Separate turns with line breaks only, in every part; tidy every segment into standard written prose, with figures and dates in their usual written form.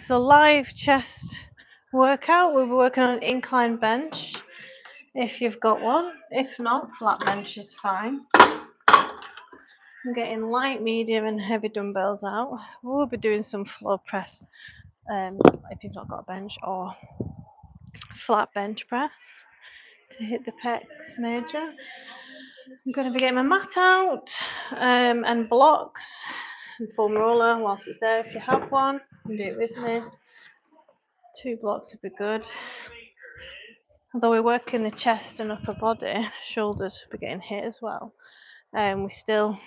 So live chest workout. We'll be working on an incline bench if you've got one. If not, flat bench is fine. I'm getting light, medium and heavy dumbbells out. We'll be doing some floor press if you've not got a bench, or flat bench press to hit the pecs major. I'm going to be getting my mat out and blocks and foam roller whilst it's there if you have one. You can do it with me. 2 blocks would be good. Although we're working the chest and upper body, shoulders will be getting hit as well. We're still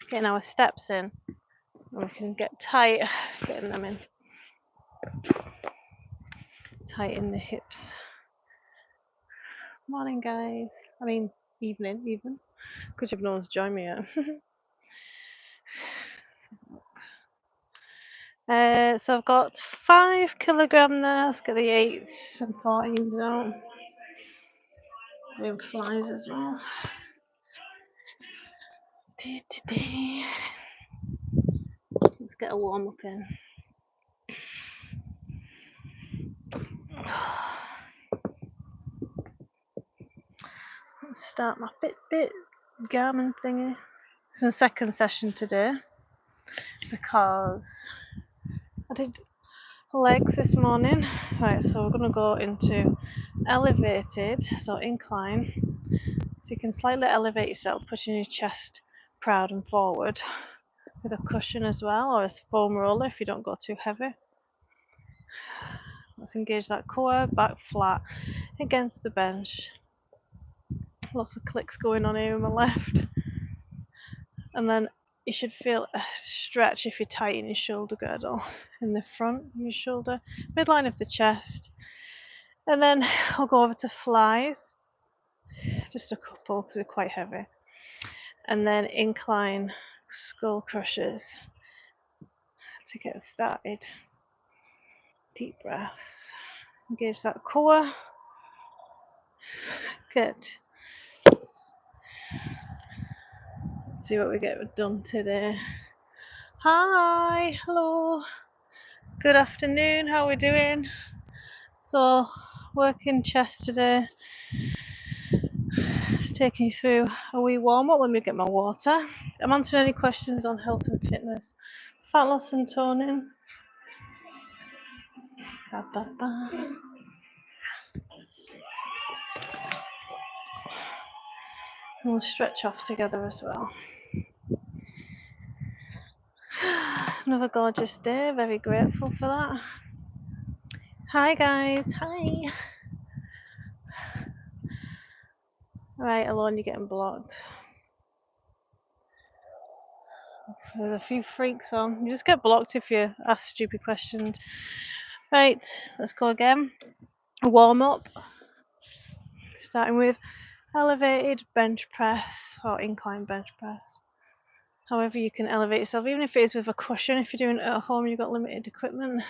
getting our steps in, and we can get tight, getting them in. Tighten the hips. Morning, guys. I mean, evening, even. Good job no one's joined me yet. So I've got 5 kilogram there. Let's get the 8s and 14s out. Doing flies as well. Let's get a warm up in. Let's start my Fitbit Garmin thingy. It's my second session today because I did legs this morning. Right, so we're going to go into elevated, so incline. So you can slightly elevate yourself, pushing your chest proud and forward with a cushion as well, or a foam roller if you don't go too heavy. Let's engage that core, back flat against the bench. Lots of clicks going on here on my left. And then you should feel a stretch if you tighten your shoulder girdle in the front of your shoulder, midline of the chest. And then I'll go over to flies, just a couple because they're quite heavy. And then incline skull crushers to get started. Deep breaths. Engage that core. Good. Let's see what we get done today. Hi, hello. Good afternoon, how are we doing? So, working chest today. Just taking you through a wee warm up. Let me get my water. I'm answering any questions on health and fitness, fat loss and toning. Ba, ba, ba. And we'll stretch off together as well. Another gorgeous day, very grateful for that. Hi guys, hi. Right, Alone, you're getting blocked. There's a few freaks on. You just get blocked if you ask stupid questions. Right, let's go again. A warm up. Starting with elevated bench press or incline bench press. However you can elevate yourself, even if it is with a cushion, if you're doing it at home, you've got limited equipment.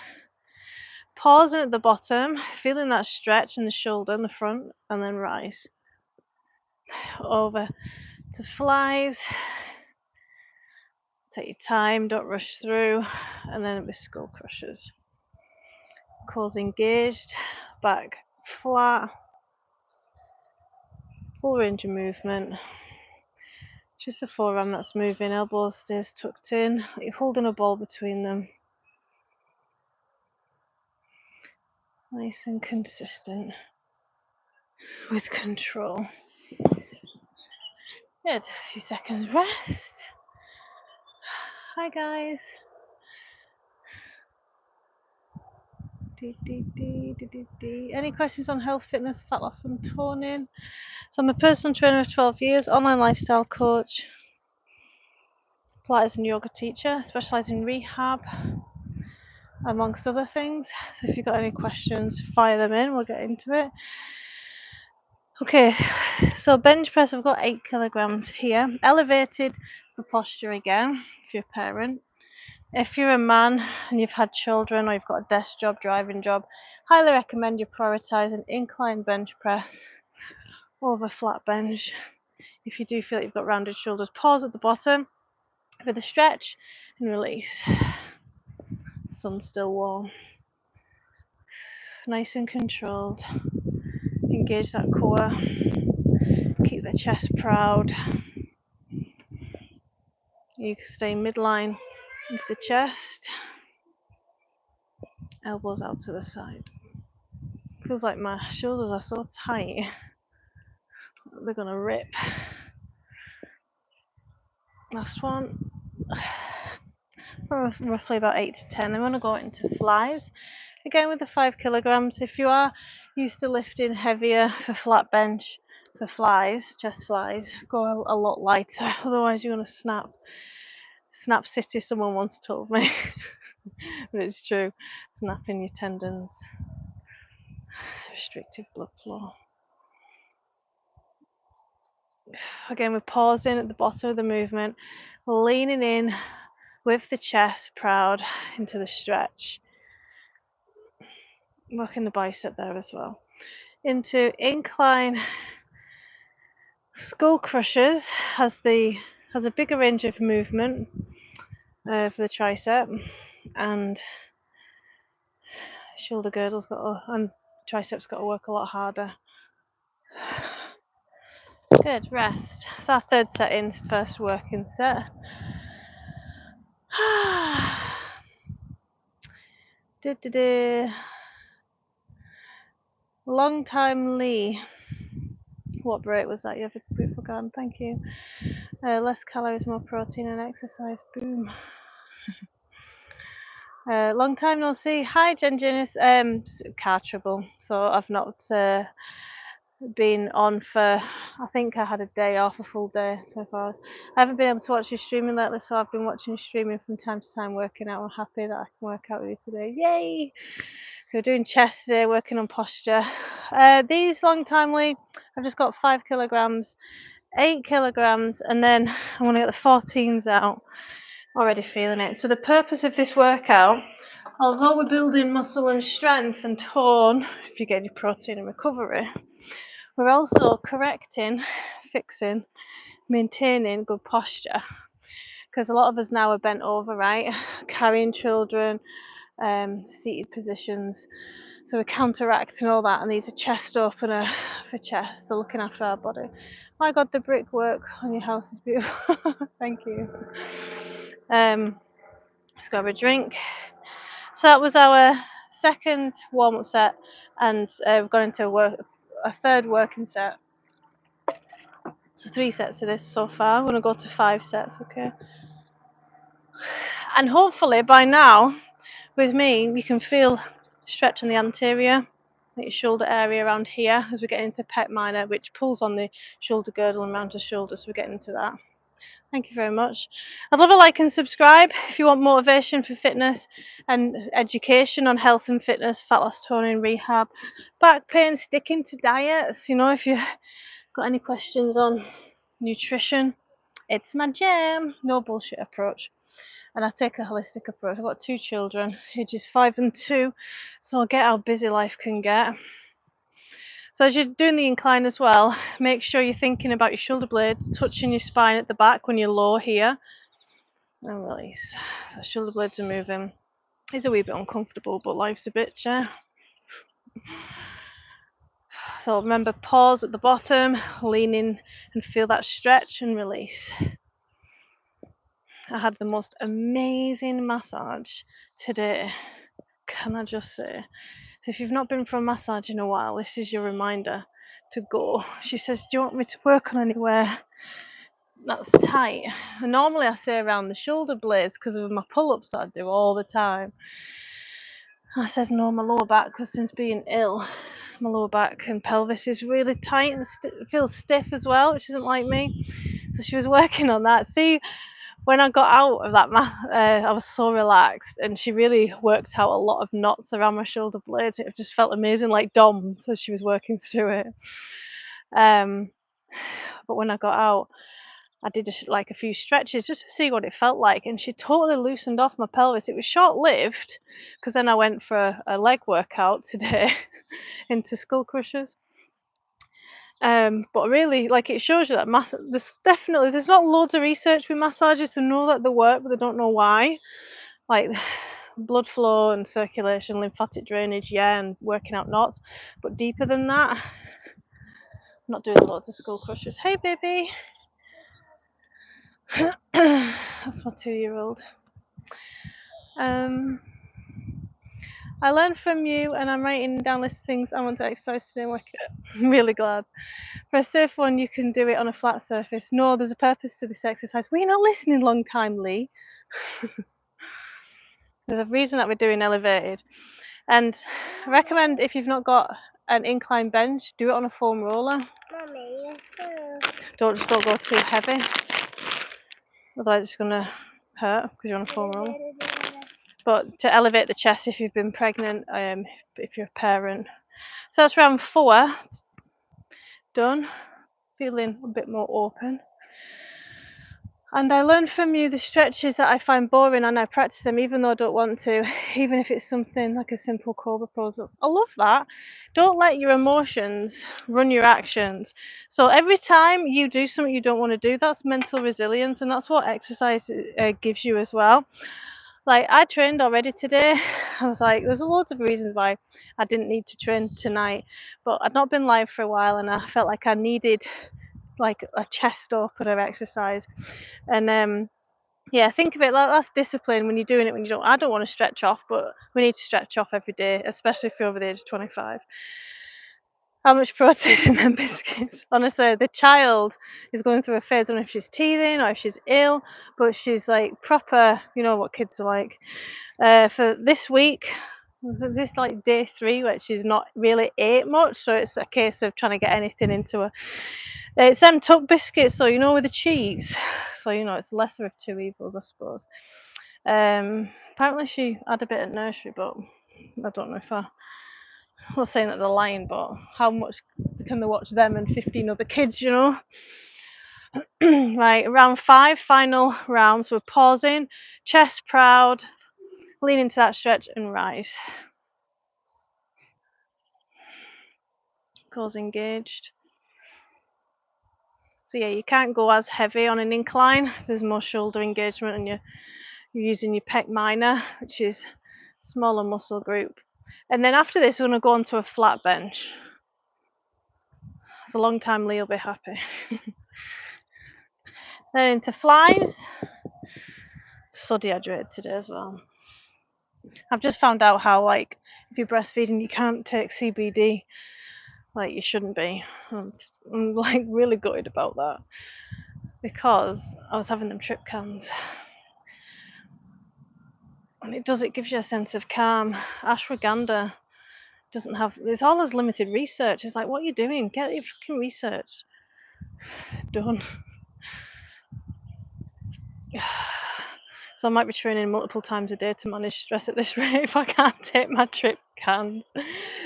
Pausing at the bottom, feeling that stretch in the shoulder and the front, and then rise. Over to flies. Take your time, don't rush through, and then with skull crushers. Core's engaged, back flat, full range of movement. Just a forearm that's moving, elbows stays tucked in, like you're holding a ball between them. Nice and consistent with control. Good, a few seconds rest. Hi guys. Any questions on health, fitness, fat loss and toning? So I'm a personal trainer of 12 years, online lifestyle coach, Pilates and yoga teacher, specialise in rehab, amongst other things. So if you've got any questions, fire them in, we'll get into it. Okay, so bench press, I've got 8 kilograms here. Elevated for posture again, if you're a parent. If you're a man and you've had children or you've got a desk job, driving job, highly recommend you prioritise an incline bench press over flat bench. If you do feel like you've got rounded shoulders, pause at the bottom with a stretch and release. sun's still warm. Nice and controlled. Engage that core. Keep the chest proud. You can stay midline with the chest. Elbows out to the side. Feels like my shoulders are so tight. They're gonna rip. Last one. Roughly about 8 to 10. I'm going to go into flies. Again with the 5 kilograms. If you are used to lifting heavier for flat bench, for flies, chest flies, go a lot lighter. Otherwise you're going to snap. Snap city, someone once told me. But it's true. Snapping your tendons. Restricted blood flow. Again, we're pausing at the bottom of the movement, leaning in with the chest proud into the stretch. Working the bicep there as well. Into incline skull crushers has a bigger range of movement for the tricep, and shoulder girdle's and triceps got to work a lot harder. Good, rest. It's our third set in, first working set. Long time Lee. What break was that? You have a beautiful garden, thank you. Less calories, more protein and exercise. Boom. Long time no see. Hi, Jen Janice. Car trouble, so I've not been on for. I think I had a day off, a full day, 24 hours. I haven't been able to watch you streaming lately, so I've been watching you streaming from time to time, working out. I'm happy that I can work out with you today. Yay! So we're doing chest today, working on posture. These long time Lee, I've just got 5 kilograms, 8 kilograms, and then I want to get the 14s out. Already feeling it. So the purpose of this workout, although we're building muscle and strength and tone, if you get your protein and recovery, we're also correcting, fixing, maintaining good posture. Because a lot of us now are bent over, right? Carrying children, seated positions. So we're counteracting all that, and these are chest opener for chest, so looking after our body. My God, the brickwork on your house is beautiful. Thank you. Let's grab a drink. So that was our second warm-up set, and we've gone into a third working set. So 3 sets of this so far. I'm going to go to 5 sets, okay? And hopefully by now, with me, you can feel stretch on the anterior, like your shoulder area around here, as we get into pec minor, which pulls on the shoulder girdle and around the shoulder, so we're getting into that. Thank you very much. I'd love a like and subscribe if you want motivation for fitness and education on health and fitness, fat loss, toning, rehab, back pain, sticking to diets. You know, if you've got any questions on nutrition, it's my jam. No bullshit approach. And I take a holistic approach. I've got 2 children, ages 5 and 2, so I get how busy life can get. So as you're doing the incline as well, make sure you're thinking about your shoulder blades touching your spine at the back when you're low here. And release. So shoulder blades are moving. It's a wee bit uncomfortable, but life's a bitch, yeah? So remember, pause at the bottom, lean in and feel that stretch and release. I had the most amazing massage today, can I just say. So if you've not been for a massage in a while, this is your reminder to go. She says, do you want me to work on anywhere that's tight? And normally I say around the shoulder blades because of my pull-ups that I do all the time. I says no, my lower back, because since being ill, my lower back and pelvis is really tight and feels stiff as well, which isn't like me. So she was working on that. See, when I got out of that, I was so relaxed, and she really worked out a lot of knots around my shoulder blades. It just felt amazing, like DOMS, as she was working through it. But when I got out, I did a few stretches just to see what it felt like, and she totally loosened off my pelvis. It was short-lived, because then I went for a leg workout today into skull crushers. But really, it shows you that there's not loads of research with massages. They know that they work, but they don't know why. blood flow and circulation, lymphatic drainage, yeah, and working out knots. But deeper than that, I'm not doing loads of skull crushers. Hey, baby. That's my 2-year-old. I learned from you, and I'm writing down list of things I want to exercise today and work it out. I'm really glad. For a safe one, you can do it on a flat surface. No, there's a purpose to this exercise. Were you not listening long time, Lee? There's a reason that we're doing elevated. And I recommend, if you've not got an incline bench, do it on a foam roller. Mommy, don't go too heavy. Otherwise it's going to hurt because you're on a foam roller. But to elevate the chest if you've been pregnant, if you're a parent. So that's round 4 done. Feeling a bit more open. And I learned from you the stretches that I find boring, and I practice them even though I don't want to, even if it's something like a simple cobra pose. I love that. Don't let your emotions run your actions. So every time you do something you don't want to do, that's mental resilience, and that's what exercise gives you as well. Like, I trained already today. I was like, there's loads of reasons why I didn't need to train tonight, but I'd not been live for a while, and I felt like I needed like a chest opener exercise. And yeah, think of it like that's discipline when you're doing it when you don't. I don't want to stretch off, but we need to stretch off every day, especially if you're over the age of 25. How much protein in them biscuits? Honestly, the child is going through a phase. I don't know if she's teething or if she's ill, but she's like proper, you know what kids are like. For this week, this like day 3, where she's not really ate much, so it's a case of trying to get anything into her. It's them tuck biscuits, so you know, with the cheese. So you know, it's lesser of two evils, I suppose. Apparently she had a bit at nursery, but I don't know if I'm not saying that they're lying, but how much can they watch them and 15 other kids, you know? Right, round 5, final rounds. We're pausing, chest proud, lean into that stretch and rise. Cores engaged. So yeah, you can't go as heavy on an incline. There's more shoulder engagement, and you're using your pec minor, which is smaller muscle group. And then after this, we're going to go onto a flat bench. It's a long time Lee will be happy. Then into flies. So dehydrated today as well. I've just found out how, like, if you're breastfeeding, you can't take CBD. Like, you shouldn't be. I'm like really gutted about that, because I was having them trip cans. And it gives you a sense of calm. Ashwagandha doesn't have, there's all this limited research. It's like, what are you doing? Get your fucking research done. So I might be training multiple times a day to manage stress at this rate if I can't take my trip cans.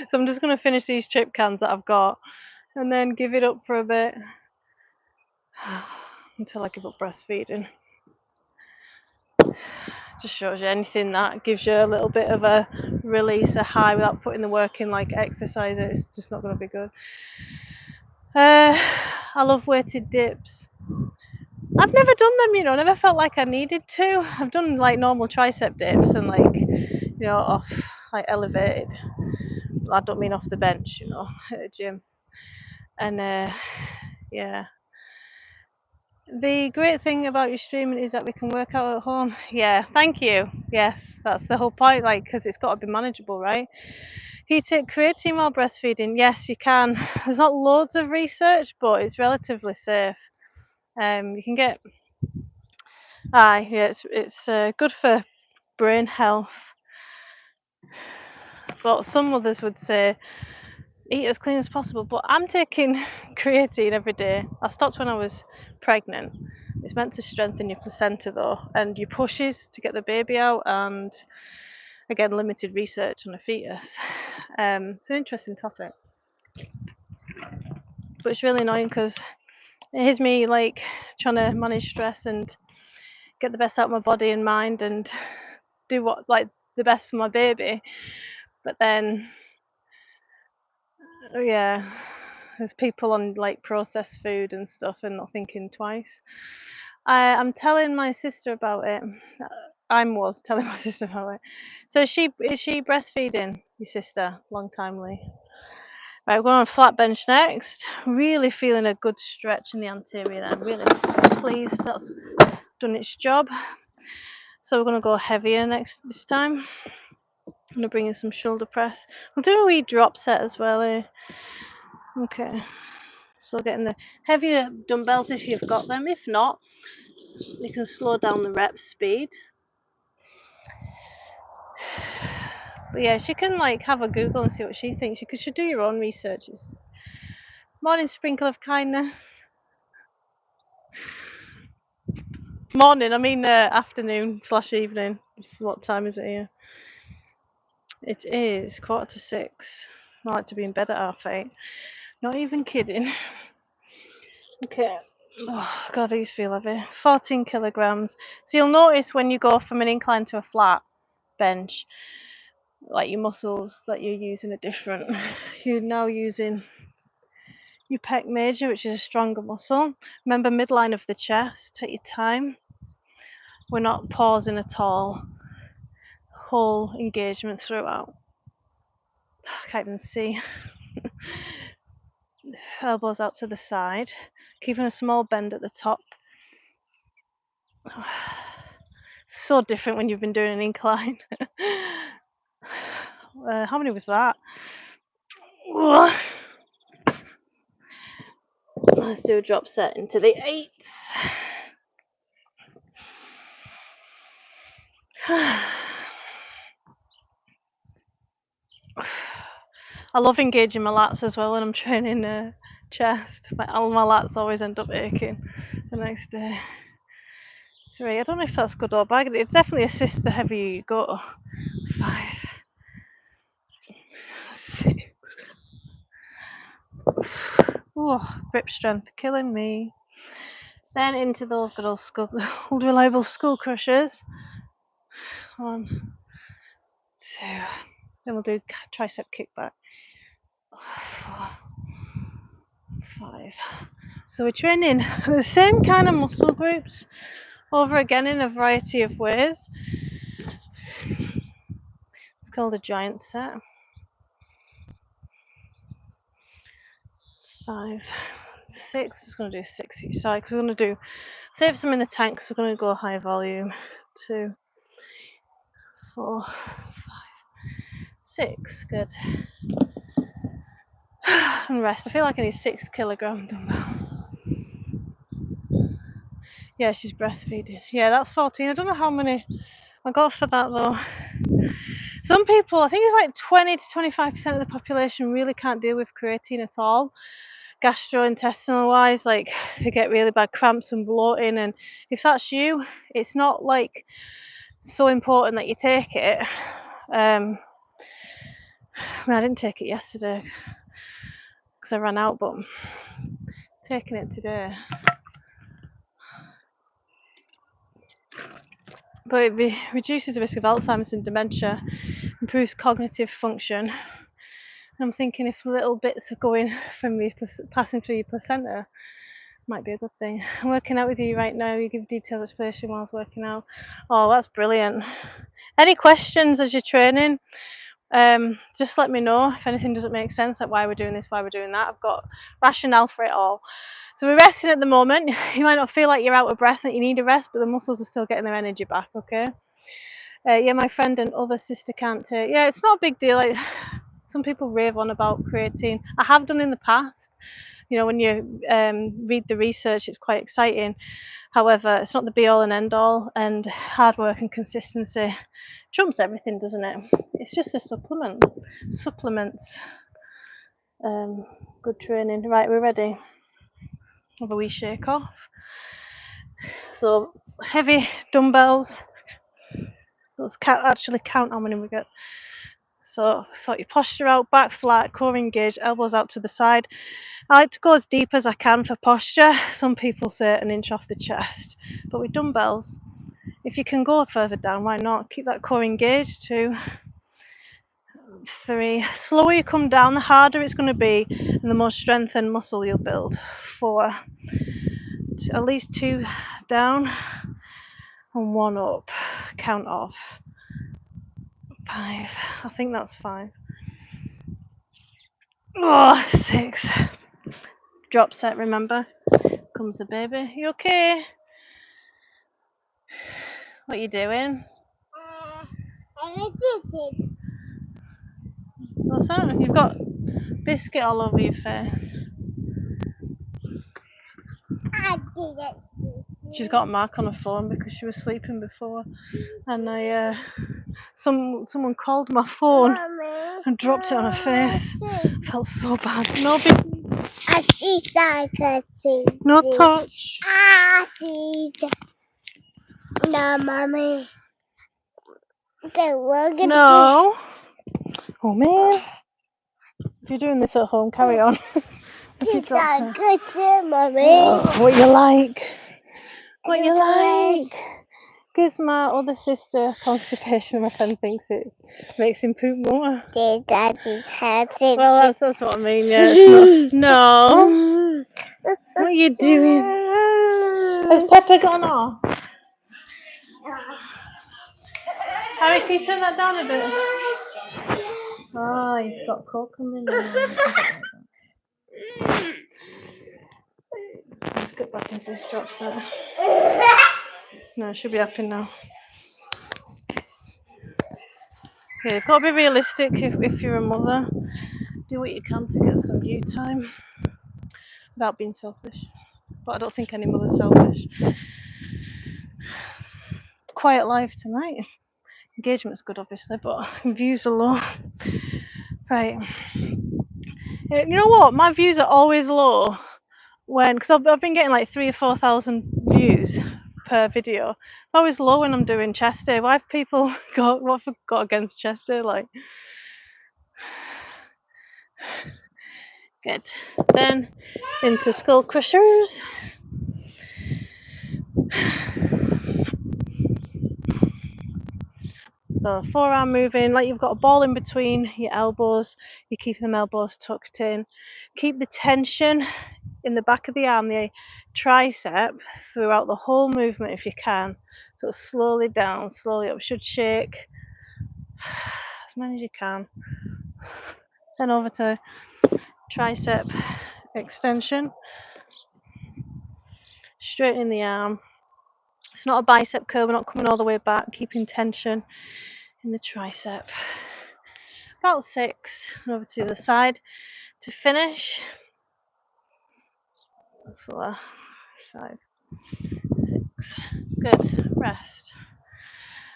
So I'm just going to finish these trip cans that I've got and then give it up for a bit until I give up breastfeeding. Just shows you, anything that gives you a little bit of a release, a high, without putting the work in, like exercise, it's just not going to be good. I love weighted dips. I've never done them, you know, never felt like I needed to. I've done like normal tricep dips and, like, you know, off, like, elevated. I don't mean off the bench, you know, at the gym. And yeah. The great thing about your streaming is that we can work out at home. Yeah, thank you. Yes, that's the whole point, like, because it's got to be manageable, right? Can you take creatine while breastfeeding? Yes, you can. There's not loads of research, but it's relatively safe. You can get, yeah, it's good for brain health. But some others would say eat as clean as possible. But I'm taking creatine every day. I stopped when I was pregnant. It's meant to strengthen your placenta though, and your pushes to get the baby out, and again, limited research on a fetus. It's an interesting topic. But it's really annoying because it is me, like, trying to manage stress and get the best out of my body and mind and do what, like, the best for my baby. But then, yeah, there's people on, like, processed food and stuff and not thinking twice. I'm telling my sister about it. was telling my sister about it. So is she breastfeeding, your sister? Long time, Lee. Right, we're going on flat bench next. Really feeling a good stretch in the anterior there. I'm really pleased that's done its job. So we're going to go heavier this time. I'm going to bring in some shoulder press. We'll do a wee drop set as well here. Okay. So getting the heavier dumbbells if you've got them. If not, you can slow down the rep speed. But yeah, she can like have a Google and see what she thinks. You should do your own research. Morning sprinkle of kindness. Morning, I mean afternoon/evening. What time is it here? It is 6:15. I like to be in bed at 8:30. Not even kidding. Okay. Oh, God, these feel heavy. 14 kilograms. So you'll notice when you go from an incline to a flat bench, like your muscles that you're using are different. You're now using your pec major, which is a stronger muscle. Remember, midline of the chest. Take your time. We're not pausing at all. Whole engagement throughout. I can't even see. Elbows out to the side, keeping a small bend at the top. So different when you've been doing an incline. How many was that? Let's do a drop set into the 8s. I love engaging my lats as well when I'm training chest. All my lats always end up aching the next day. 3. I don't know if that's good or bad. It definitely assists the heavier you go. 5. 6. Oh, grip strength killing me. Then into those good old reliable skull crushers. 1, 2. Then we'll do tricep kickback. 4, 5. So we're training the same kind of muscle groups over again in a variety of ways. It's called a giant set. 5, 6. Just going to do 6 each side because we're going to save some in the tank because we're going to go high volume. 2, 4, 5, 6. Good. And rest. I feel like I need 6 kilogram dumbbells. Yeah, she's breastfeeding. Yeah, that's 14. I don't know how many I got for that though. Some people, I think it's like 20 to 25% of the population really can't deal with creatine at all. Gastrointestinal wise, like they get really bad cramps and bloating, and if that's you, it's not like so important that you take it. I mean, I didn't take it yesterday because I ran out, but I'm taking it today. But it reduces the risk of Alzheimer's and dementia, improves cognitive function. I'm thinking if little bits are going from me passing through your placenta, might be a good thing. I'm working out with you right now. You give detailed explanation while I was working out. Oh, that's brilliant. Any questions as you're training? Just let me know if anything doesn't make sense, like why we're doing this, why we're doing that. I've got rationale for it all. So we're resting at the moment. You might not feel like you're out of breath, that you need a rest, but the muscles are still getting their energy back, okay? Yeah, my friend and other sister can't take. Yeah, it's not a big deal. Like, some people rave on about creatine. I have done in the past. You know, when you read the research, it's quite exciting. However, it's not the be all and end all, and hard work and consistency trumps everything, doesn't it? It's just a supplement. Supplements. Good training. Right, we're ready. Have a wee shake off. So heavy dumbbells. Let's actually count how many we get. So sort your posture out, back flat, core engaged, elbows out to the side. I like to go as deep as I can for posture. Some people say an inch off the chest, but with dumbbells, if you can go further down, why not? Keep that core engaged. 2, 3. Slower you come down, the harder it's going to be, and the more strength and muscle you'll build. 4. At least 2 down and 1 up. count of 5. I think that's 5. Oh, 6. Drop set, remember? Comes the baby. You okay? What are you doing? What's that? You've got biscuit all over your face. She's got a mark on her phone because she was sleeping before, and someone called my phone and dropped it on her face. Felt so bad. No touch.
No, mommy.
No. Oh man. If you're doing this at home, carry on. If you dropped it.
Good, mommy.
Oh, what you like? What you like? Gives my other sister constipation. My friend thinks it makes him poop more. Well, that's what I mean. Yeah, it's not. No. What are you doing? Has Pepper gone off? Harry, can you turn that down a bit? Oh, you've got Coke coming in. Let's get back into this drop set. No, it should be happy now. Yeah, you've got to be realistic if you're a mother. Do what you can to get some you time without being selfish. But I don't think any mother's selfish. Quiet life tonight. Engagement's good, obviously, but views are low. Right. You know what? My views are always low because I've been getting like 3,000 or 4,000 views per video. It's always low when I'm doing chest day. Why have people what have I got against chest day? Like, good. Then into skull crushers. So forearm moving, like you've got a ball in between your elbows. You keep them elbows tucked in. Keep the tension in the back of the arm, the tricep, throughout the whole movement if you can. So slowly down, slowly up. Should shake as many as you can. Then over to tricep extension. Straightening the arm. It's not a bicep curl, we're not coming all the way back, keeping tension in the tricep. About 6. Over to the other side to finish. 4, 5, 6. Good. Rest.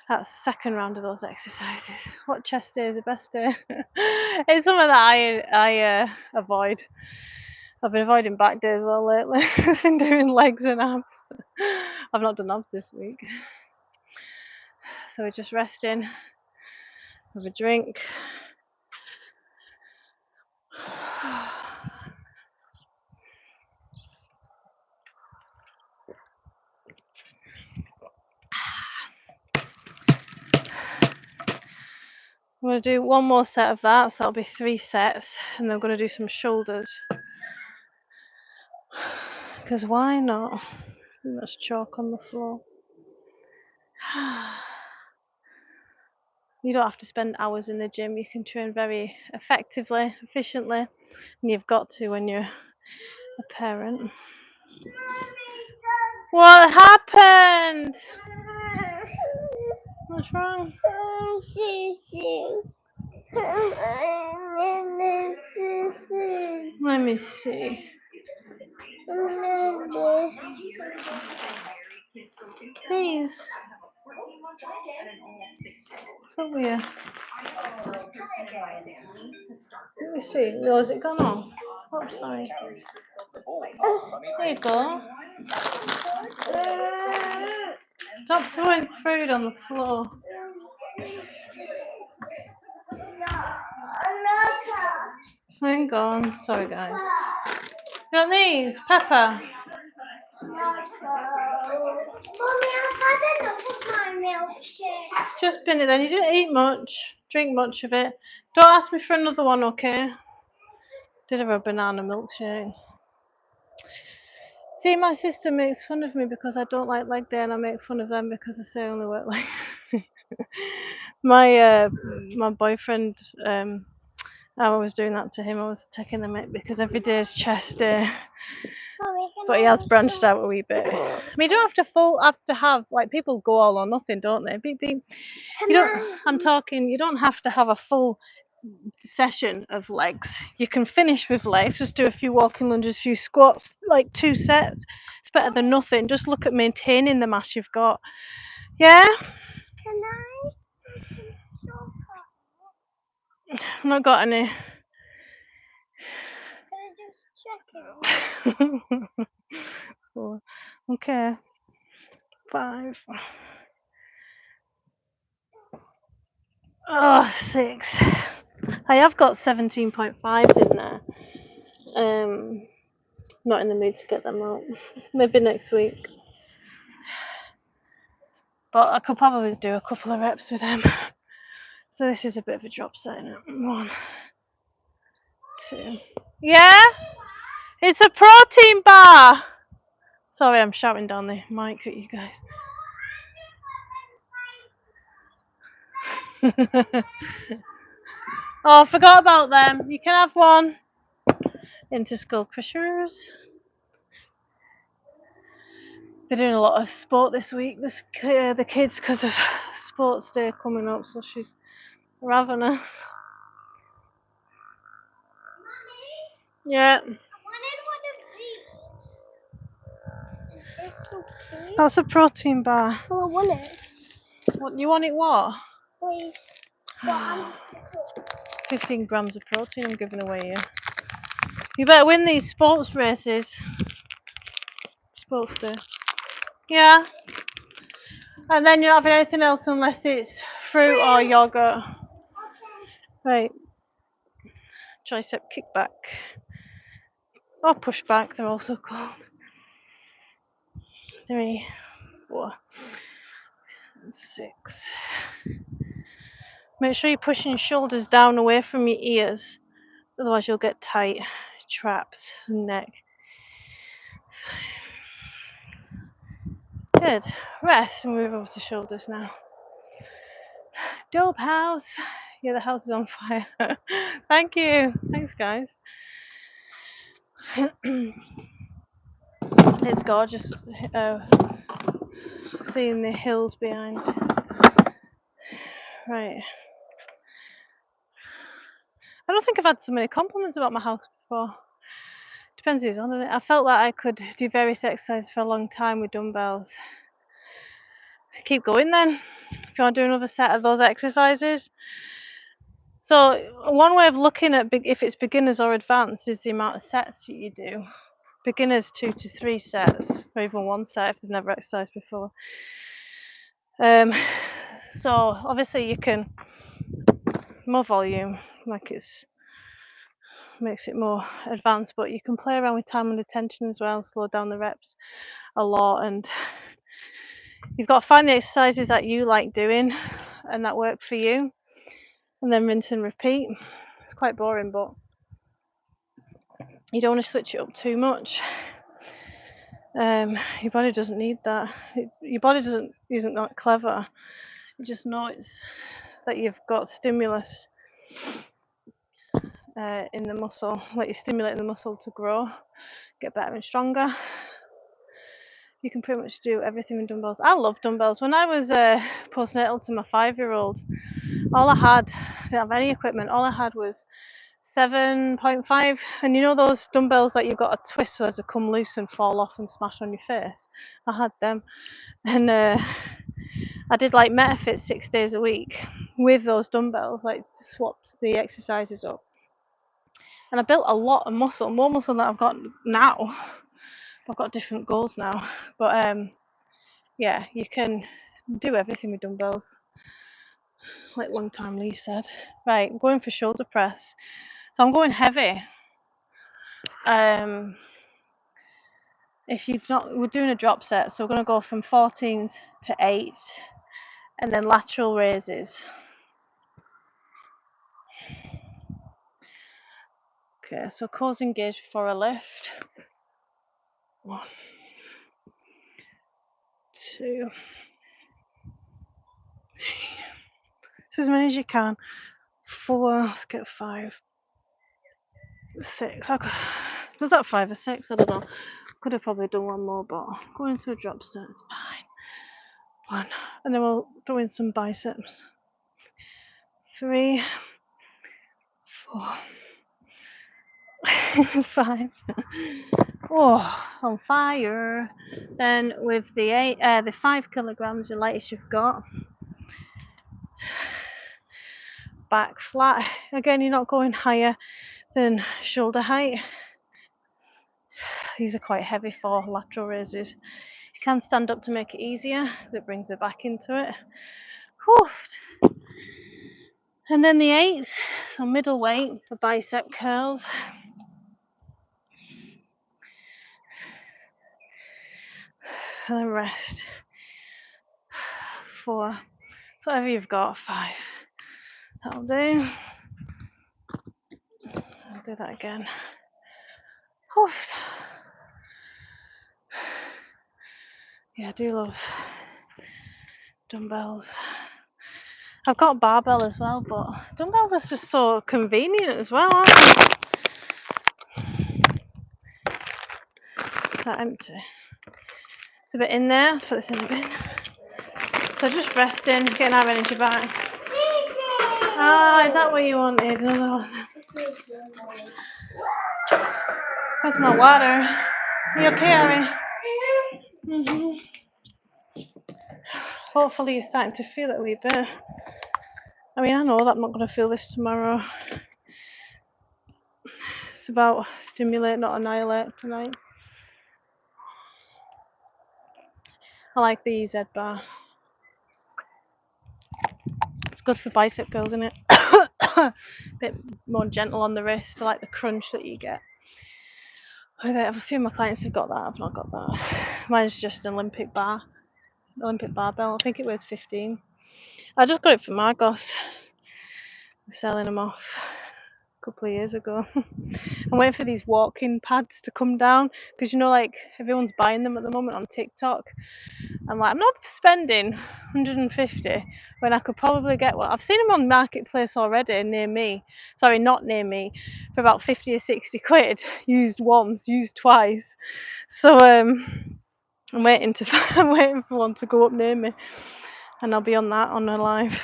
That's the second round of those exercises. What chest day is the best day? It's something that I avoid. I've been avoiding back day as well lately. I've been doing legs and abs. I've not done abs this week. So we're just resting. Have a drink. I'm going to do one more set of that, so that'll be 3 sets, and then I'm going to do some shoulders. Because why not? There's chalk on the floor. You don't have to spend hours in the gym. You can train very effectively, efficiently, and you've got to when you're a parent. What happened? What's wrong? Let me see. Please. Come here. Let me see. Oh, has it gone on? Oh, sorry. There you go. Stop throwing food on the floor. Hang on. Sorry, guys. You want these? Pepper? Just bin it then. You didn't eat much, drink much of it. Don't ask me for another one, okay? Did have a banana milkshake. See, my sister makes fun of me because I don't like leg day, and I make fun of them because I say I only work leg. My boyfriend, I was doing that to him. I was taking the mick because every day is chest day. But he has branched out a wee bit. I mean, you don't have to have, like, people go all or nothing, don't they? You don't. I'm talking. You don't have to have a full session of legs. You can finish with legs. Just do a few walking lunges, a few squats, like 2 sets. It's better than nothing. Just look at maintaining the mass you've got. Yeah.
Can I?
I've not got any.
Can I just check it?
4. Okay. 5. Oh, 6. I have got 17.5s in there. Not in the mood to get them out. Maybe next week. But I could probably do a couple of reps with them. So this is a bit of a drop set. 1, 2. Yeah? It's a protein bar! Sorry, I'm shouting down the mic at you guys. Oh, I forgot about them. You can have one. Into skull crushers. They're doing a lot of sport this week. The kids, because of sports day coming up, so she's ravenous. Yeah. That's a protein bar.
Well, I want it.
What, you want it what?
Please.
15 grams of protein I'm giving away here. You better win these sports races. Sports day. Yeah. And then you're not having anything else unless it's fruit or yogurt. Right. Tricep kickback. Or pushback, they're also called. 3, 4, 6. Make sure you're pushing your shoulders down away from your ears, otherwise you'll get tight traps and neck. Good. Rest and move over to shoulders now. Dope house. Yeah, the house is on fire. Thank you. Thanks, guys. It's gorgeous seeing the hills behind. Right. I don't think I've had so many compliments about my house before. Depends who's on it. I felt like I could do various exercises for a long time with dumbbells. Keep going then. If you want to do another set of those exercises. So one way of looking at if it's beginners or advanced is the amount of sets that you do. Beginners 2 to 3 sets, or even 1 set if they've never exercised before. So obviously you can more volume, like makes it more advanced, but you can play around with time and attention as well, slow down the reps a lot, and you've got to find the exercises that you like doing and that work for you, and then rinse and repeat. It's quite boring, but you don't want to switch it up too much. Your body doesn't need that. Your body isn't that clever. You just notice that you've got stimulus in the muscle, like you're stimulating the muscle to grow, get better and stronger. You can pretty much do everything with dumbbells. I love dumbbells. When I was postnatal to my 5-year-old, I didn't have any equipment. All I had was 7.5, and you know those dumbbells that you've got to twist so as they come loose and fall off and smash on your face? I had them, and I did like MetaFit 6 days a week with those dumbbells, like swapped the exercises up, and I built a lot of muscle, more muscle than I've got now. I've got different goals now, but yeah, you can do everything with dumbbells, like Long Time Lee said. Right, I'm going for shoulder press, so I'm going heavy. If you've not, we're doing a drop set, so we're going to go from 14s to 8s, and then lateral raises. Okay, so cores engaged before a lift. 1, 2. So as many as you can. 4. Let's get 5. 6. Was that 5 or 6? I don't know. Could have probably done one more, but go into a drop set. It's fine. 1. And then we'll throw in some biceps. 3. 4. 5. Oh, on fire. Then with the 5 kilograms, the lightest you've got, back flat. Again, you're not going higher than shoulder height. These are quite heavy for lateral raises. You can stand up to make it easier. That brings it back into it. Whew. And then the 8s, so middle weight for bicep curls. And then rest. 4. So whatever you've got, 5. That'll do. I'll do that again. Whew. Yeah, I do love dumbbells. I've got a barbell as well, but dumbbells are just so convenient as well, aren't they? That empty. It's a bit in there. Let's put this in the bin. So just resting, getting our energy back. Ah, is that what you wanted? Where's my water? Are you okay, Harry? Hopefully you're starting to feel it a wee bit. I mean, I know that I'm not going to feel this tomorrow. It's about stimulate, not annihilate tonight. I like the EZ bar. It's good for bicep curls, isn't it? A bit more gentle on the wrist. I like the crunch that you get. A few of my clients have got that. I've not got that. Mine's just an Olympic barbell. I think it weighs 15. I just got it from Argos. We're selling them off a couple of years ago. I'm waiting for these walking pads to come down because like everyone's buying them at the moment on TikTok. I'm like, I'm not spending 150 when I could probably get one. I've seen them on Marketplace already near me. Sorry, not near me, for about 50 or 60 quid. Used once, used twice. So I'm waiting for one to go up near me, and I'll be on that on a live.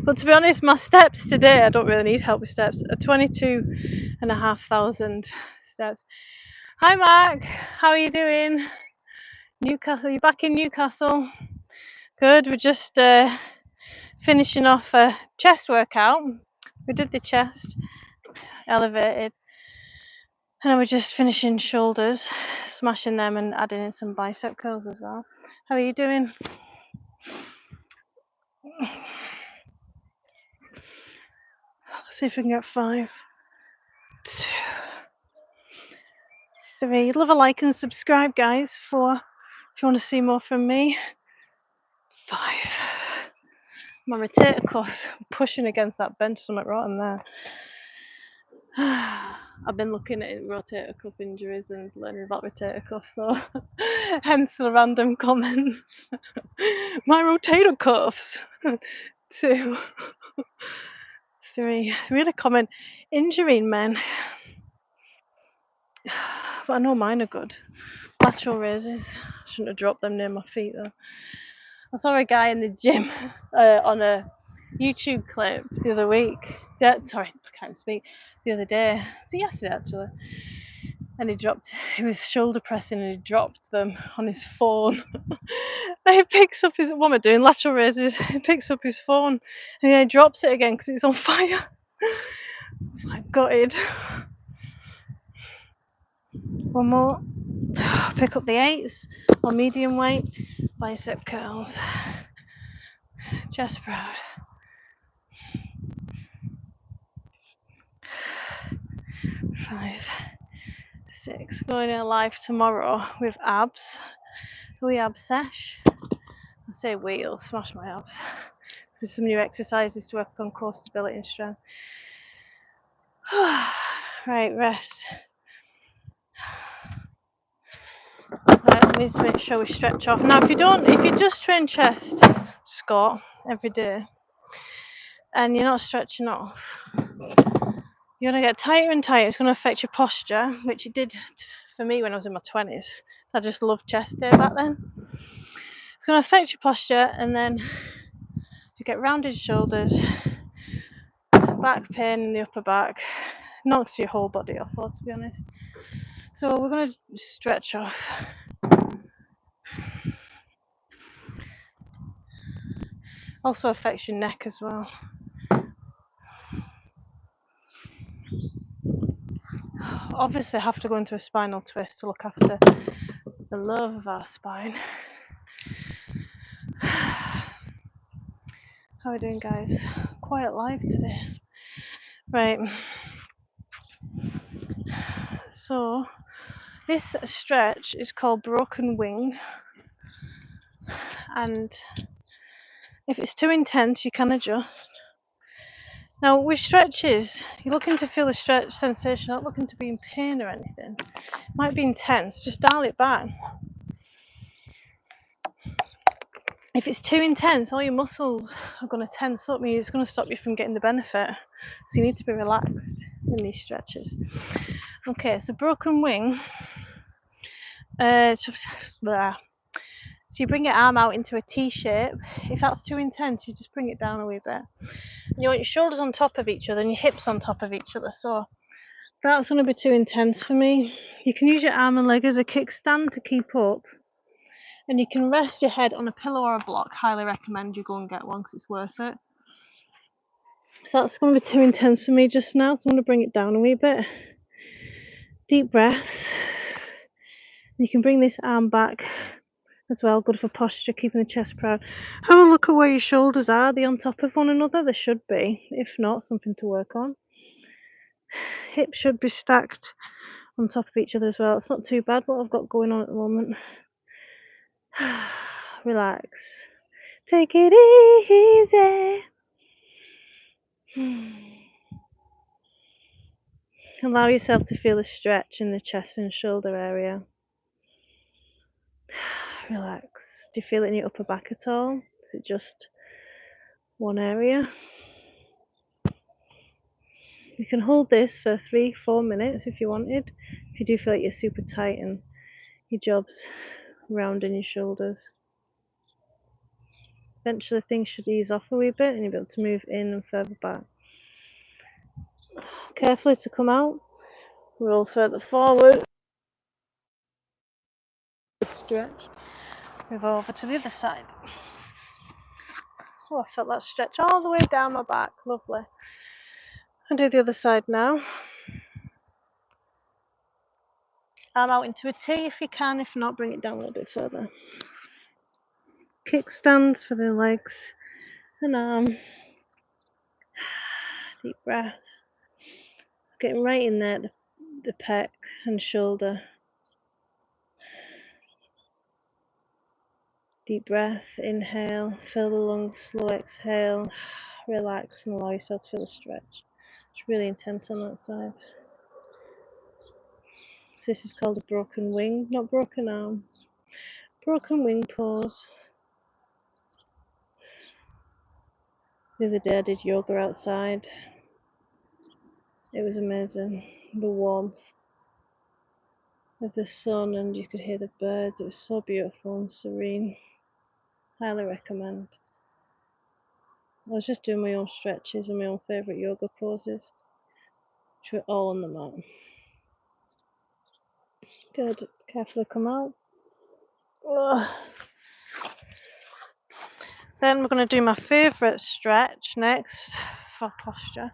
But to be honest, my steps today, I don't really need help with steps, are 22,500 steps. Hi Mark, how are you doing? Newcastle, you back in Newcastle? Good, we're just finishing off a chest workout. We did the chest, elevated, and then we're just finishing shoulders, smashing them and adding in some bicep curls as well. How are you doing? Let's see if we can get 5, 2, 3. Love a like and subscribe, guys, if you want to see more from me. 5. My rotator cuffs pushing against that bench, something rotten there. I've been looking at rotator cuff injuries and learning about rotator cuffs, so hence the random comments. My rotator cuffs. 2, 3. Really common injury in men. But I know mine are good. Lateral raises. I shouldn't have dropped them near my feet though. I saw a guy in the gym on a YouTube clip the other week. Sorry, I can't speak. The other day. Was it yesterday actually? And he was shoulder pressing and he dropped them on his phone. And he picks up what am I doing? Lateral raises. He picks up his phone and then he drops it again because it's on fire. I'm like, gutted. One more. Pick up the 8s or medium weight. Bicep curls. Chest proud. 5, 6. Going in live tomorrow with abs. We ab sesh. I say I'll smash my abs. There's some new exercises to work on core stability and strength. Right, rest. Right, we need to make sure we stretch off. Now, if you just train chest squat every day and you're not stretching off, you're going to get tighter and tighter. It's going to affect your posture, which it did for me when I was in my 20s. I just loved chest day back then. It's going to affect your posture, and then you get rounded shoulders, back pain in the upper back, knocks your whole body off, to be honest. So we're going to stretch off. Also affects your neck as well. Obviously, I have to go into a spinal twist to look after the love of our spine. How are we doing, guys? Quiet live today. Right. So this stretch is called broken wing, and if it's too intense, you can adjust. Now, with stretches, you're looking to feel the stretch sensation, not looking to be in pain or anything. It might be intense, just dial it back. If it's too intense, all your muscles are going to tense up, it's going to stop you from getting the benefit. So you need to be relaxed in these stretches. Okay, so broken wing. So you bring your arm out into a T shape. If that's too intense, you just bring it down a wee bit. You want your shoulders on top of each other and your hips on top of each other. So that's going to be too intense for me. You can use your arm and leg as a kickstand to keep up. And you can rest your head on a pillow or a block. Highly recommend you go and get one because it's worth it. So that's going to be too intense for me just now. So I'm going to bring it down a wee bit. Deep breaths. You can bring this arm back as well. Good for posture, keeping the chest proud. Have a look at where your shoulders are. Are they on top of one another? They should be. If not, something to work on. Hips should be stacked on top of each other as well. It's not too bad what I've got going on at the moment. Relax. Take it easy. Allow yourself to feel a stretch in the chest and shoulder area. Relax. Do you feel it in your upper back at all? Is it just one area? You can hold this for 3-4 minutes if you wanted. If you do feel like you're super tight and your job's round in your shoulders. Eventually things should ease off a wee bit and you'll be able to move in and further back. Carefully to come out. Roll further forward. Stretch. Move over to the other side. Oh, I felt that stretch all the way down my back. Lovely. I'll do the other side now. Arm out into a T if you can. If not, bring it down a little bit further. Kickstands for the legs and arm. Deep breaths. Getting right in there, the pec and shoulder. Deep breath, inhale, fill the lungs, slow exhale, relax and allow yourself to feel a stretch. It's really intense on that side. So this is called a broken wing, not broken arm. Broken wing pose. The other day I did yoga outside. It was amazing. The warmth of the sun and you could hear the birds. It was so beautiful and serene. Highly recommend. I was just doing my own stretches and my own favourite yoga poses, which were all on the mat. Good. Carefully come out. Ugh. Then we're going to do my favourite stretch next for posture.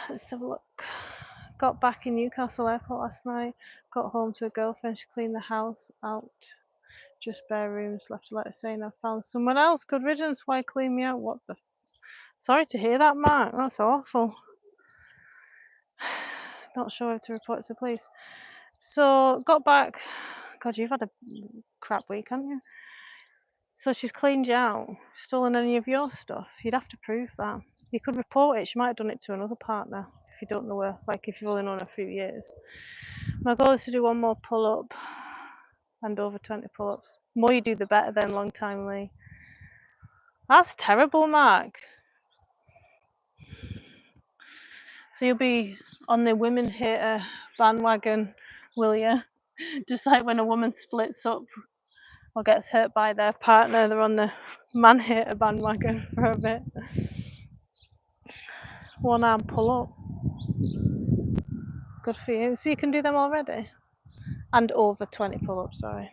Let's have a look. Got back in Newcastle Airport last night. Got home to a girlfriend. She cleaned the house out. Just bare rooms. Left a letter saying I found someone else. Good riddance. Why clean me out? What the? Sorry to hear that, Mark. That's awful. Not sure how to report to police. So got back. God, you've had a crap week, haven't you? So she's cleaned you out. Stolen any of your stuff? You'd have to prove that. You could report it. She might have done it to another partner. you don't know her, like if you've only known her a few years. My goal is to do 1 more pull-up and over 20 pull-ups. The more you do, the better then, long time, Lee. That's terrible, Mark. So you'll be on the women hater bandwagon, will you? Just like when a woman splits up or gets hurt by their partner, they're on the man hater bandwagon for a bit. 1 arm pull-up. Good for you. So you can do them already? And over 20 pull-ups, sorry.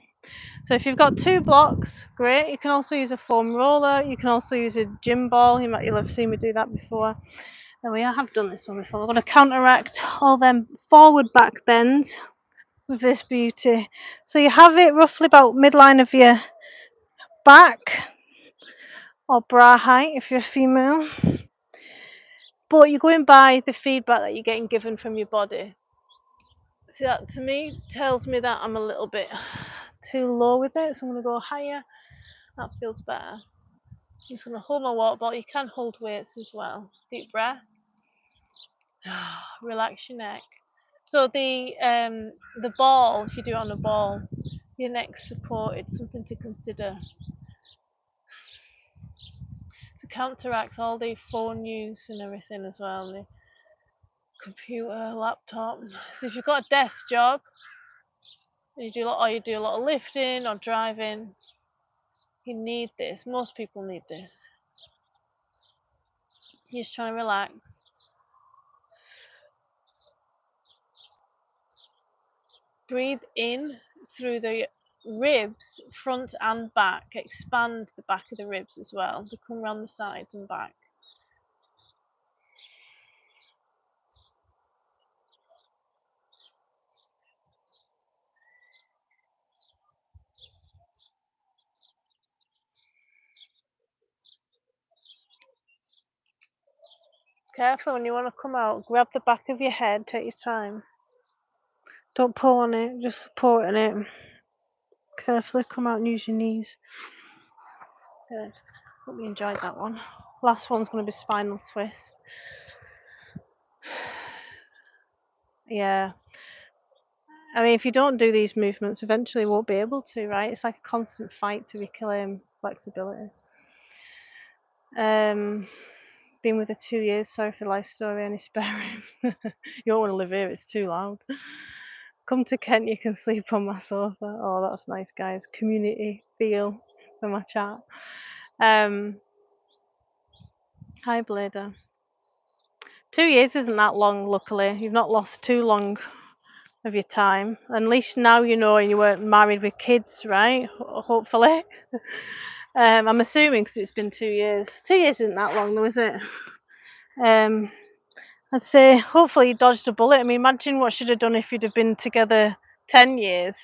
So if you've got 2 blocks, great. You can also use a foam roller. You can also use a gym ball. You'll have seen me do that before. There we are. I have done this one before. We're going to counteract all them forward back bends with this beauty. So you have it roughly about midline of your back or bra height if you're a female. But you're going by the feedback that you're getting given from your body. See, that to me tells me that I'm a little bit too low with it, so I'm going to go higher. That feels better. I'm just going to hold my water bottle. You can hold weights as well. Deep breath. Relax your neck. So the ball, if you do it on a ball, your neck's supported. Something to consider. To counteract all the phone use and everything as well, the computer, laptop. So if you've got a desk job, you do a lot of lifting or driving, you need this. Most people need this. You're just trying to relax. Breathe in through the ribs, front and back. Expand the back of the ribs as well. They come around the sides and back. Careful when you want to come out. Grab the back of your head. Take your time. Don't pull on it. Just supporting it. Carefully come out and use your knees. Good. Hope you enjoyed that one. Last one's going to be spinal twist. Yeah. I mean, if you don't do these movements, eventually you won't be able to, right? It's like a constant fight to reclaim flexibility. Been with her 2 years. Sorry for the life story. Any spare room? You don't want to live here. It's too loud. Come to Kent. You can sleep on my sofa. Oh, that's nice, guys. Community feel for my chat. Hi, Blader. 2 years isn't that long, luckily. You've not lost too long of your time. At least now you know you weren't married with kids, right? Hopefully. I'm assuming because it's been 2 years. 2 years isn't that long though, is it? I'd say hopefully you dodged a bullet. I mean, imagine what should have done if you'd have been together 10 years.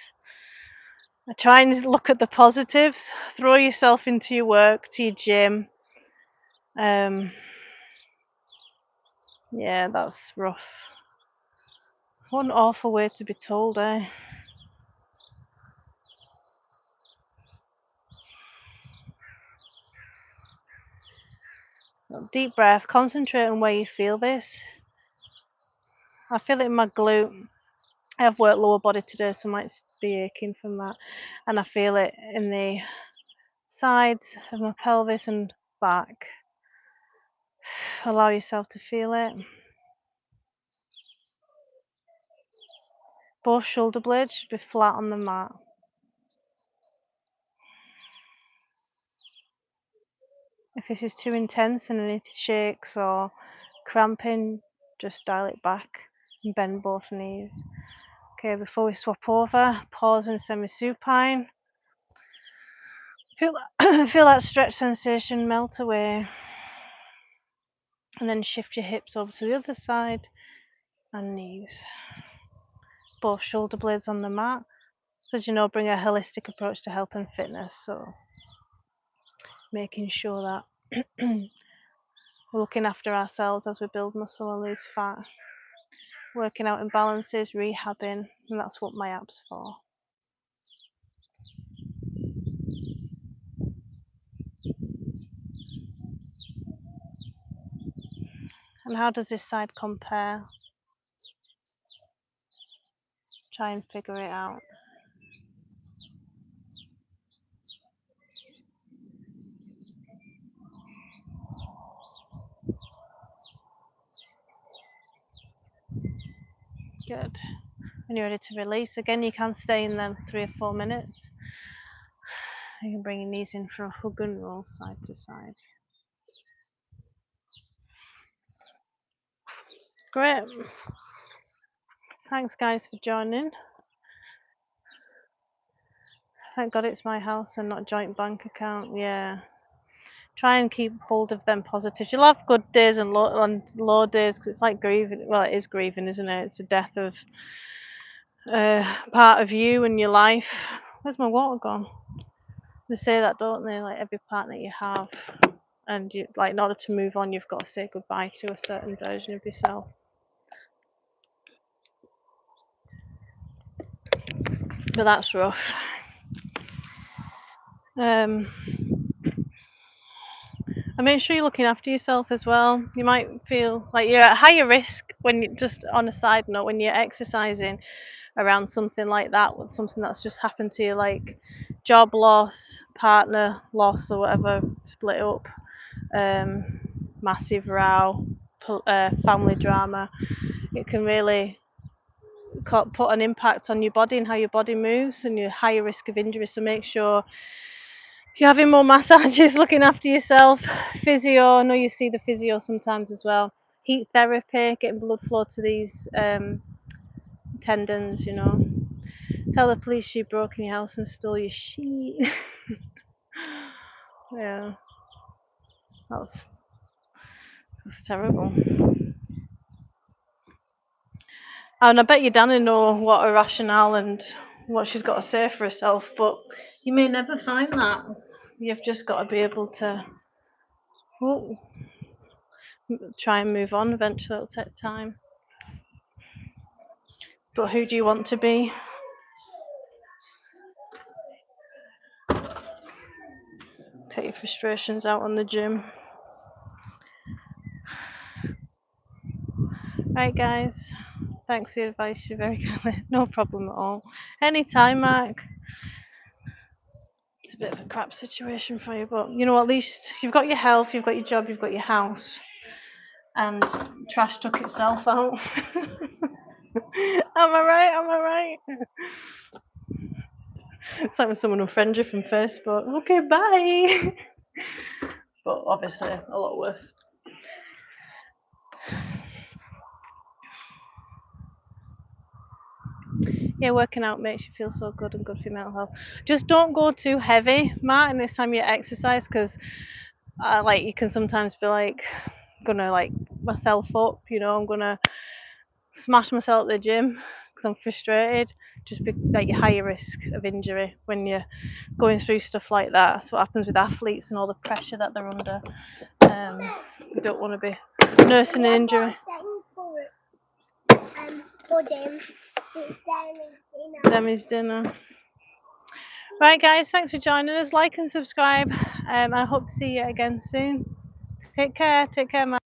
I try and look at the positives. Throw yourself into your work, to your gym. Yeah, that's rough. What an awful way to be told, eh? Deep breath. Concentrate on where you feel this. I feel it in my glute. I have worked lower body today, so I might be aching from that. And I feel it in the sides of my pelvis and back. Allow yourself to feel it. Both shoulder blades should be flat on the mat. If this is too intense and anything shakes or cramping, just dial it back and bend both knees. Okay, before we swap over, pause in semi-supine. Feel that stretch sensation melt away. And then shift your hips over to the other side and knees. Both shoulder blades on the mat. So as you know, bring a holistic approach to health and fitness. So making sure that we're looking after ourselves as we build muscle and lose fat. Working out imbalances, rehabbing, and that's what my app's for. And how does this side compare? Try and figure it out. Good. When you're ready to release, again, you can stay in them 3 or 4 minutes. You can bring your knees in for a hug and roll side to side. Great. Thanks, guys, for joining. Thank God it's my house and not joint bank account. Yeah. Try and keep hold of them positives. You'll have good days and low days, because it's like grieving. Well, it is grieving, isn't it? It's a death of part of you and your life. Where's my water gone? They say that, don't they? Like every partner you have, and you, like, in order to move on, you've got to say goodbye to a certain version of yourself. But that's rough. And make sure you're looking after yourself as well. You might feel like you're at higher risk when you, just on a side note, when you're exercising around something like that, with something that's just happened to you, like job loss, partner loss, or whatever, split up, massive row, family drama. It can really put an impact on your body and how your body moves, and you're higher risk of injury. So make sure you're having more massages, looking after yourself, physio. I know you see the physio sometimes as well. Heat therapy, getting blood flow to these tendons, you know. Tell the police you broke in your house and stole your sheet. Yeah, that's terrible. And I bet you Dana know what her rationale and what she's got to say for herself, but you may never find that. You've just got to be able to try and move on. Eventually it'll take time. But who do you want to be? Take your frustrations out on the gym. Right, guys. Thanks for the advice. You're very kind. No problem at all. Anytime, Mark. It's a bit of a crap situation for you, but you know, at least you've got your health, you've got your job, you've got your house, and trash took itself out. Am I right? Am I right? It's like when someone unfriends you from Facebook. Okay, bye. But obviously a lot worse. Yeah, working out makes you feel so good and good for your mental health. Just don't go too heavy, Martin, this time you exercise, because like you can sometimes be like, gonna like myself up, you know, I'm gonna smash myself at the gym because I'm frustrated. Just be like, you're higher risk of injury when you're going through stuff like that. That's what happens with athletes and all the pressure that they're under. You don't want to be nursing an injury.
For them, it's
Demi's dinner. Right, guys, thanks for joining us. Like and subscribe. I hope to see you again soon. Take care, Matt.